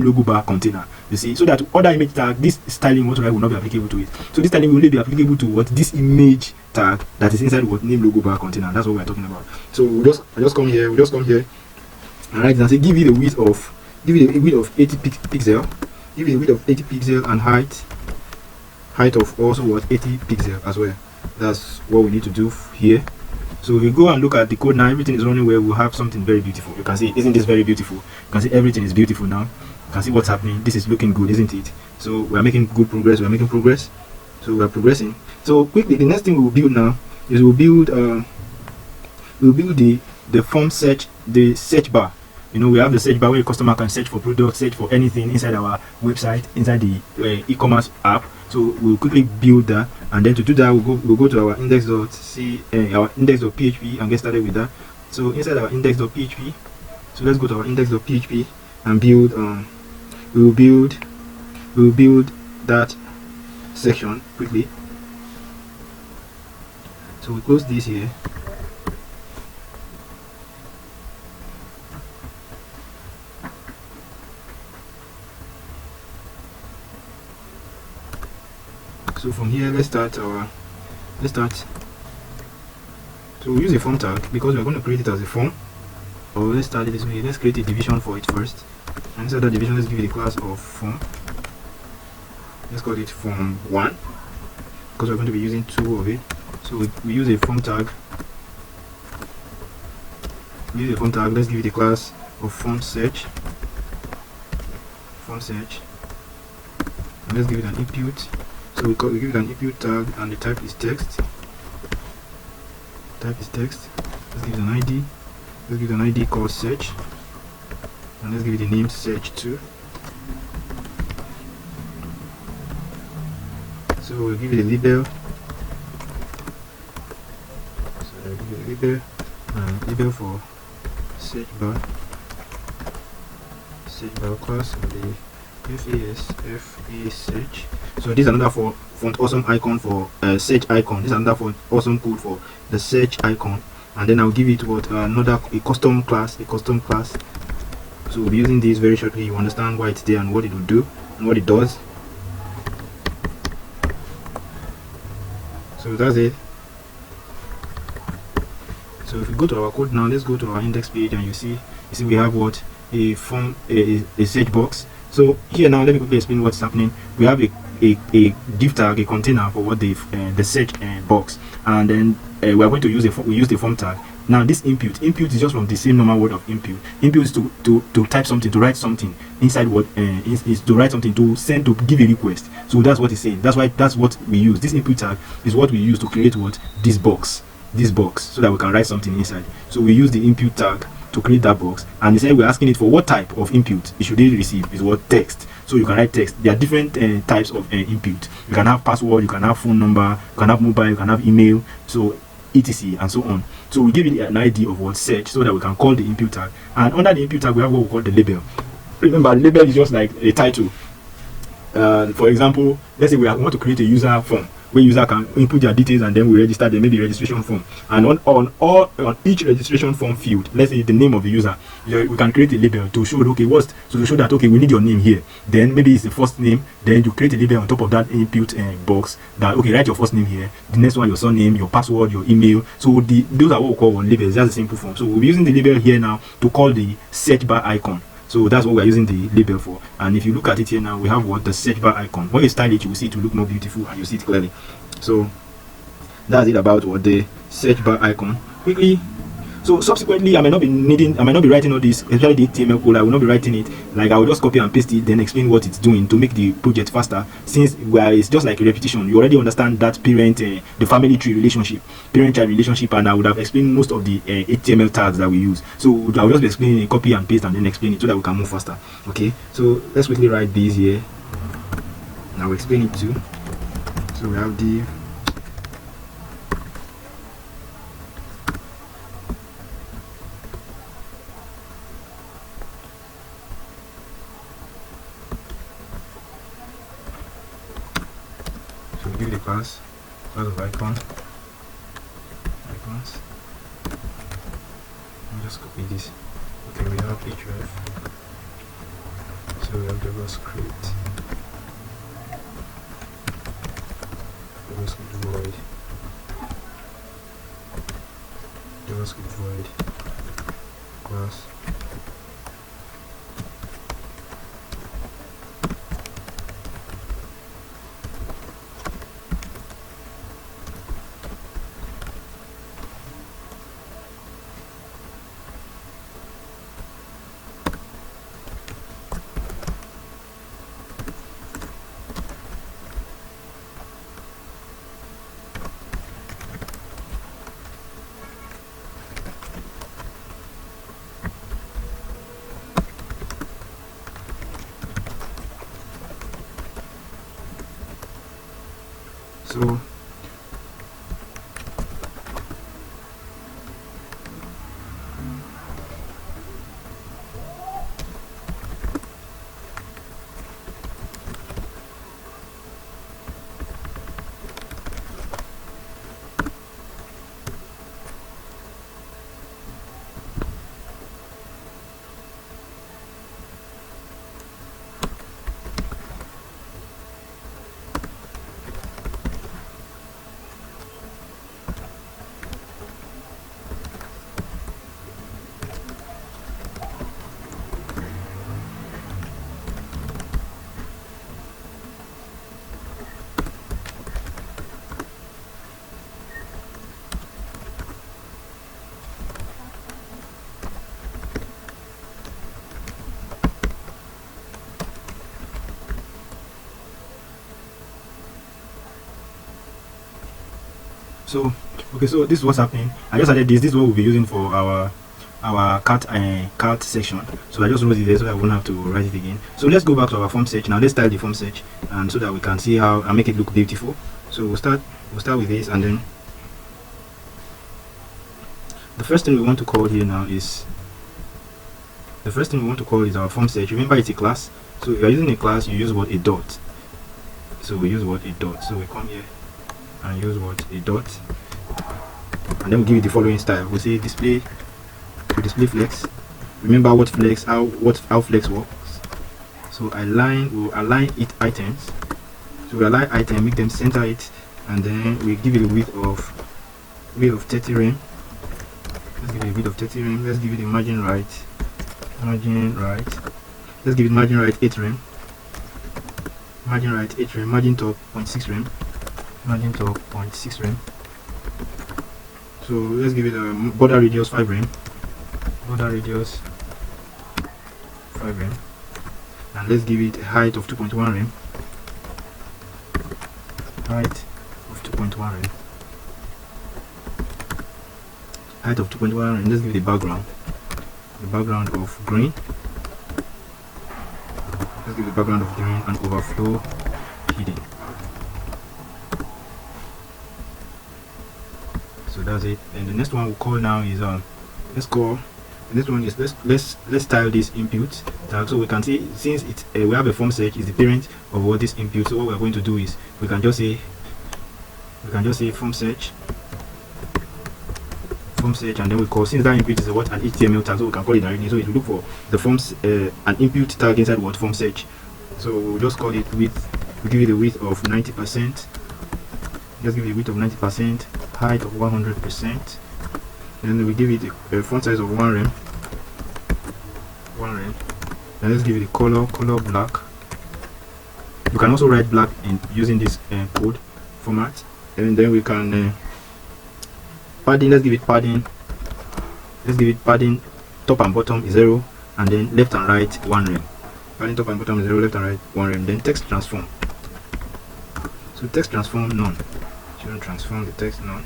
logo bar container. You see, so that other image tag, this styling we want to write will not be applicable to it. So this styling will only be applicable to what? This image tag that is inside what? Name logo bar container. That's what we're talking about. So I just come here. All right, and say give it a width of 80 pixel. Give it a width of 80 pixel and height of also what? 80 pixel as well. That's what we need to do here. So if we go and look at the code now, everything is running well. We'll have something very beautiful. You can see, isn't this very beautiful? You can see everything is beautiful now. You can see what's happening. This is looking good, isn't it? So we are making good progress. So we are progressing. So quickly, the next thing we will build now is we'll build the form search, the search bar. You know, we have the search bar where the customer can search for products, search for anything inside our website, inside the e-commerce app. So we'll quickly build that, and then to do that, we'll go to our index.php and get started with that. So inside our index.php, so let's go to our index.php and build. We'll build that section quickly. So we close this here. So from here, let's start. So we'll use a form tag because we're going to create it as a form. Or let's start it this way. Let's create a division for it first. And inside that division, let's give it a class of form. Let's call it form 1 because we're going to be using 2 of it. So we use a form tag. Let's give it a class of form search. And let's give it an input. So we give it an input tag, and the type is text. Let's give it an ID. Let's give it an ID called search, and let's give it a name search too. So we'll give it a label. So I'll give it a label for search bar class of the FA search. So this is another font awesome icon for search icon. This is another font awesome code for the search icon, and then I'll give it what a custom class. So we'll be using this very shortly. You understand why it's there and what it will do and what it does. So that's it. So if we go to our code now, let's go to our index page, and you see we have what? A form, a search box. So here now, let me quickly explain what's happening. We have a div tag, a container for what the search box, and then we are going to use we use the form tag. Now this input is just from the same normal word of input. Input is to type something, to write something inside what is to write something, to send, to give a request. So that's what it's saying. That's what we use. This input tag is what we use to create what this box, so that we can write something inside. So we use the input tag to create that box, and they said we're asking it for what type of input it should receive. Is what text. So you can write text. There are different types of input. You can have password, you can have phone number, you can have mobile, you can have email, so etc and so on. So we give it an ID of what search, so that we can call the input tag, and under the input tag we have what we call the label. Remember, label is just like a title. For example, let's say we want to create a user form where user can input their details, and then we register them, maybe registration form, and on each registration form field, let's say the name of the user, we can create a label to show, okay, to show that, okay, we need your name here. Then maybe it's the first name, then you create a label on top of that input box that, okay, write your first name here, the next one your surname, your password, your email. So those are what we call labels. That's a simple form. So we'll be using the label here now to call the search bar icon. So that's what we're using the label for. And if you look at it here now, we have what the search bar icon. When you style it, you will see it will look more beautiful and you see it clearly. So that's it about what the search bar icon. Quickly, so subsequently I might not be writing all this, especially the HTML code. I will not be writing it. Like, I will just copy and paste it, then explain what it's doing to make the project faster, since it's just like a repetition. You already understand that the family tree relationship, parent-child relationship, and I would have explained most of the HTML tags that we use. So I'll just be explaining, copy and paste, and then explain it so that we can move faster. Okay, so let's quickly write this here. Now we'll explain it too. So we have div. So we give it a class of icons. I'll just copy this. Okay, we have href. So we have JavaScript. JavaScript void class. So okay, so this is what's happening. I just added this is what we'll be using for our cart section. So I just wrote it there so that I won't have to write it again. So let's go back to our form search now. Let's style the form search, and so that we can see how and make it look beautiful. So we'll start with this, and then the first thing we want to call here now is our form search. Remember, it's a class, so if you are using a class, you use what, a dot. So we use what, a dot. So we come here and use what, a dot, and then we give it the following style. We'll say display flex. Remember what flex, how flex works. So we'll align it items. So we align item, make them center it, and then we give it a width of 30 rem. Let's give it a width of 30 rem. Let's give it a margin right. Let's give it margin right 8 rem. Margin right 8 rem. Margin top 0.6 rem. Margin top 0.6 rem. So So let's give it a border radius 5 rem, border radius 5 rem, and let's give it a height of 2.1 rem, height of 2.1 rem, height of 2.1 rem. Let's give it a background of green. Let's give the background of green and overflow hidden. So that's it. And the next one we'll call now is let's style this input tag. So we can see, since it's we have a form search is the parent of what this input. So what we're going to do is we can just say form search, and then we call, since that input is what, an HTML tag, so we can call it directly. So it will look for the forms an input tag inside what form search. So we'll just call it width. We give it a width of 90%. Just give it a width of 90%, height of 100%. Then we give it a font size of 1 rem. And let's give it a color black. You can also write black in using this code format. And then we can padding. Let's give it padding. Top and bottom is 0, and then left and right 1 rem. Padding top and bottom is 0, left and right 1 rem. Then text transform. So text transform none. Shouldn't transform the text none.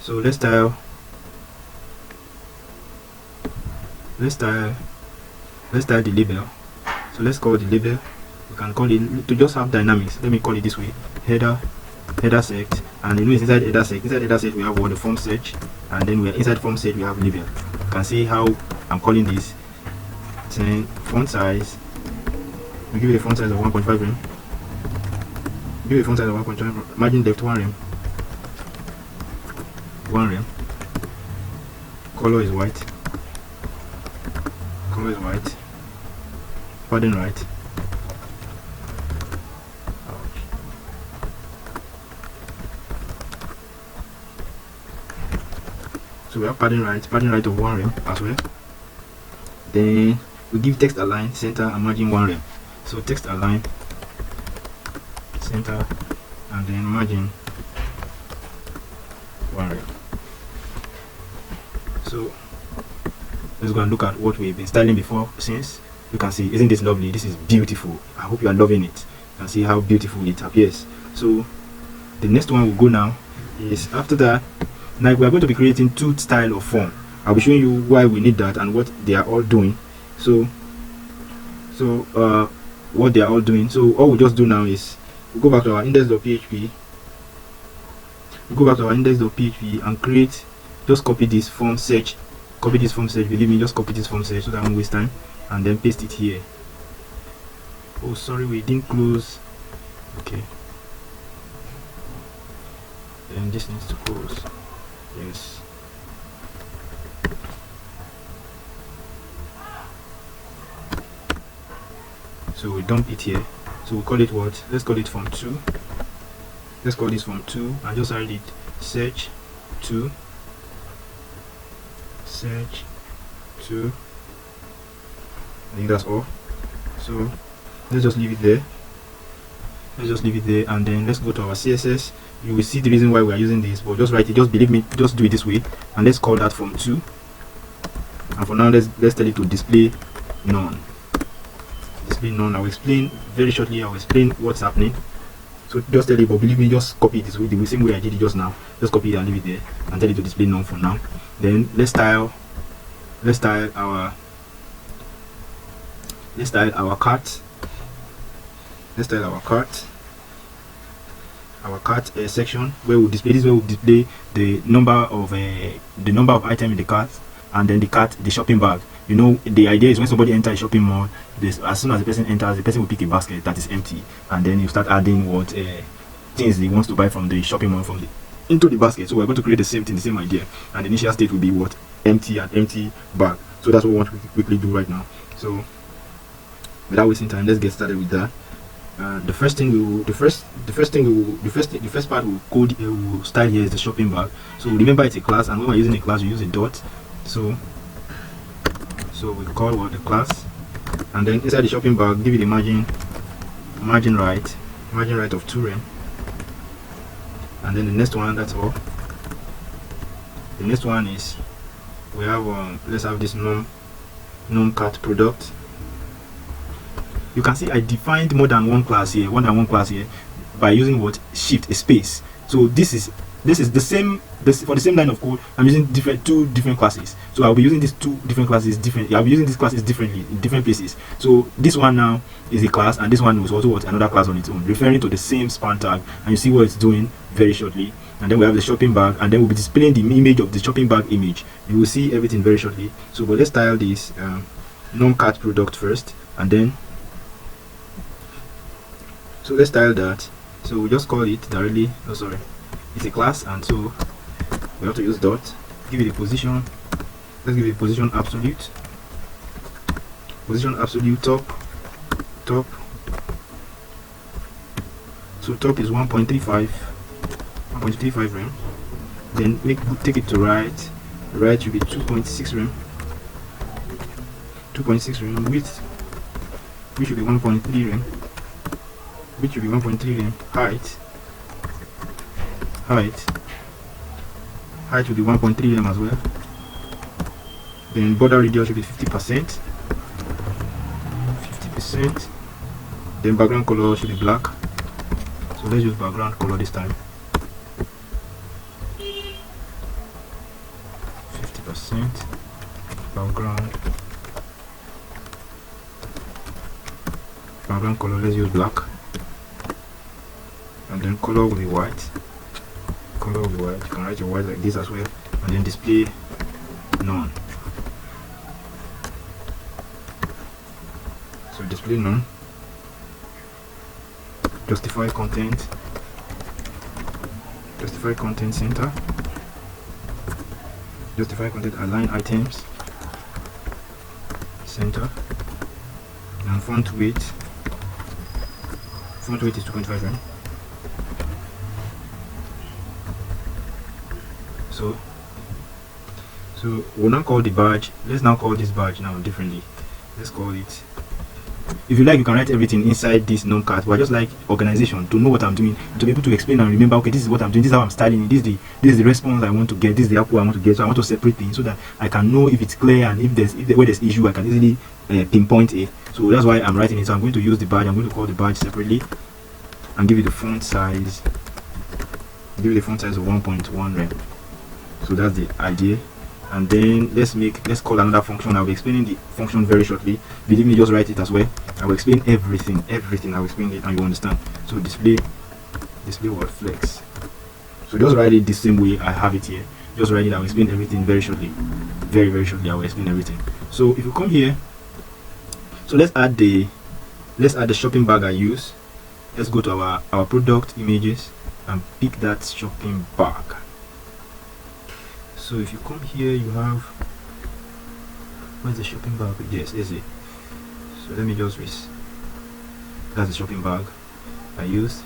So let's style the label. So let's call the label. We can call it, to just have dynamics, let me call it this way: header sect. And you know, inside header sect we have what, the form search, and then we are inside form search we have label. You can see how I'm calling this. Then font size, we give it a font size of 1.5 rem. Give it a font size of 1.5, margin left 1 rem. Color is white. Padding right. So we have padding right of 1 rem as well. Then we give text align, center, and margin 1 rem. So text align, center, and then margin 1 rem. So let's go and look at what we've been styling before. Since you can see, isn't this lovely? This is beautiful. I hope you are loving it. You can see how beautiful it appears. So the next one we'll go now is, after that, now we are going to be creating 2 style of form. I'll be showing you why we need that and what they are all doing. So what they are all doing. So all we just do now is we go back to our index.php. And create, just copy this form search. Believe me, just copy this form search so that I won't waste time, and then paste it here. Oh, sorry, we didn't close. Okay. Then this needs to close. Yes. So we dump it here. So we call it what? Let's call it form 2. Let's call this form 2 and just add it search 2. Search 2. I think that's all. So let's just leave it there. And then let's go to our CSS. You will see the reason why we are using this, but just write it, just believe me, just do it this way, and let's call that form 2. And for now, let's tell it to display none. I'll explain very shortly. I'll explain what's happening. So just tell it, but believe me, just copy it this way, the same way I did it just now. Just copy it and leave it there, and tell it to display none for now. Then let's style our cart. Section where we display the number of items in the cart, and then the shopping bag. You know, the idea is when somebody enters a shopping mall, as soon as the person enters, the person will pick a basket that is empty, and then you start adding what things he wants to buy from the shopping mall into the basket. So we're going to create the same thing, the same idea, and the initial state will be what? Empty bag. So that's what we want to quickly do right now. So without wasting time, let's get started with that. The first part we'll style here is the shopping bag. So remember, it's a class, and when we're using a class, we use a dot. So we call what the class, and then inside the shopping bag, give it a margin right of 2 rem, and then the next one, that's all. The next one is we have let's have this non-cat product. You can see I defined more than one class here, by using what? Shift a space. So this is the same. For the same line of code, I'm using two different classes. So I'll be using these two different classes differently. I'll be using these classes differently in different places. So this one now is a class, and this one was also another class on its own, referring to the same span tag. And you see what it's doing very shortly. And then we have the shopping bag, and then we'll be displaying the image of the shopping bag image. You will see everything very shortly. So, but let's style this non-cat product first, and then so let's style that. So we just call it directly. Oh, sorry, it's a class, and so we have to use dot. Give it a position. Let's give it a position absolute. Position absolute top. So top is 1.35 rem. Then take it to right. Right should be 2.6 rem. 2.6 rem. Width, which should be 1.3 rem. Which should be 1.3 rem. Height should be 1.3 rem as well. Then border radius should be 50%. Then background color should be black. So let's use background color this time. 50% background color, let's use black. And then color will be white. You can write your white like this as well, and then display none. So display none. Justify content center. Justify content align items center. And font weight is 2.5 rem. So we'll now call the badge. Let's now call this badge now differently. Let's call it, if you like, you can write everything inside this non-cat, but I just like organization, to know what I'm doing, to be able to explain and remember, okay, this is what I'm doing, this is how I'm styling it, this is the response I want to get, this is the output I want to get. So I want to separate things so that I can know if it's clear, and where there's issue I can easily pinpoint it. So that's why I'm writing it. So I'm going to use the badge. I'm going to call the badge separately and give it the font size. Give it a font size of 1.1 rem. So that's the idea. And then let's call another function. I'll be explaining the function very shortly. Believe me, just write it as well. I will explain everything. I'll explain it and you understand. So display word flex. So just write it the same way I have it here. Just write it. I'll explain everything very shortly. Very shortly I will explain everything. So if you come here, so let's add the shopping bag I use. Let's go to our product images and pick that shopping bag. So if you come here, you have, where's the shopping bag? Yes, is it? So let me just that's the shopping bag I used.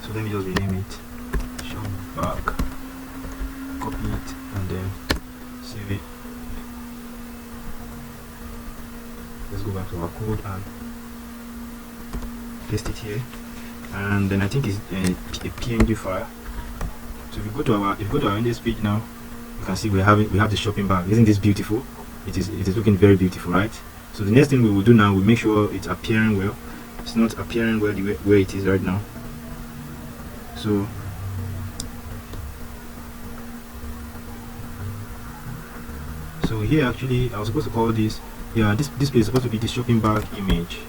So let me just rename it shopping bag. Copy it and then save it. Let's go back to our code and paste it here. And then I think it's a PNG file. So if you go to our index page now, you can see we have the shopping bag. Isn't this beautiful? It is looking very beautiful, right? So the next thing we will do now, we make sure it's appearing well. It's not appearing well the way it is right now. So here actually I was supposed to call this, this place is supposed to be the shopping bag image.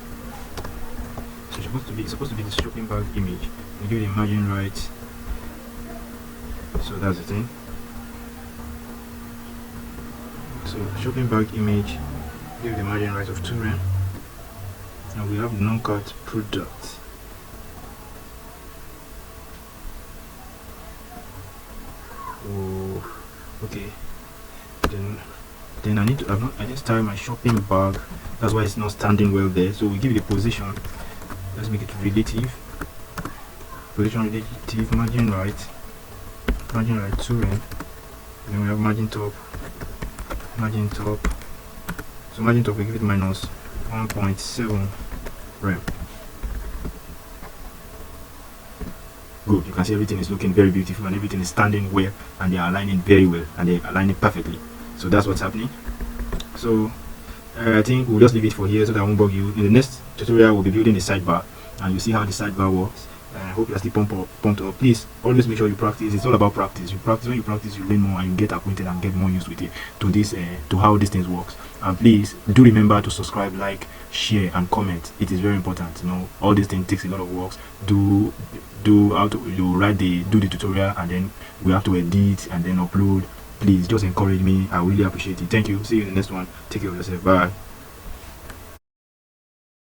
So it's supposed to be the shopping bag image. We give it a margin right. So that's the thing. So shopping bag image, give the margin right of 2 rem. Now we have non-cat product. Oh, okay. Then I didn't style my shopping bag. That's why it's not standing well there. So we give it a position. Let's make it relative. Position relative, margin right 2 rem. Then we have margin top. So margin top we give it minus 1.7 rem. good. You can see everything is looking very beautiful and everything is standing well, and they are aligning very well, and they are aligning perfectly. So that's what's happening. So I think we'll just leave it for here so that I won't bug you. In the next tutorial, we'll be building a sidebar, and you see how the sidebar works. I hope you're still pumped up. Please always make sure you practice. It's all about practice. You practice. When you practice, you learn more and you get acquainted and get more used with it to this to how these things works. And please do remember to subscribe, like, share, and comment. It is very important. You know, all these things takes a lot of work. Do how to do the tutorial, and then we have to edit and then upload. Please just encourage me. I really appreciate it. Thank you. See you in the next one. Take care of yourself. Bye.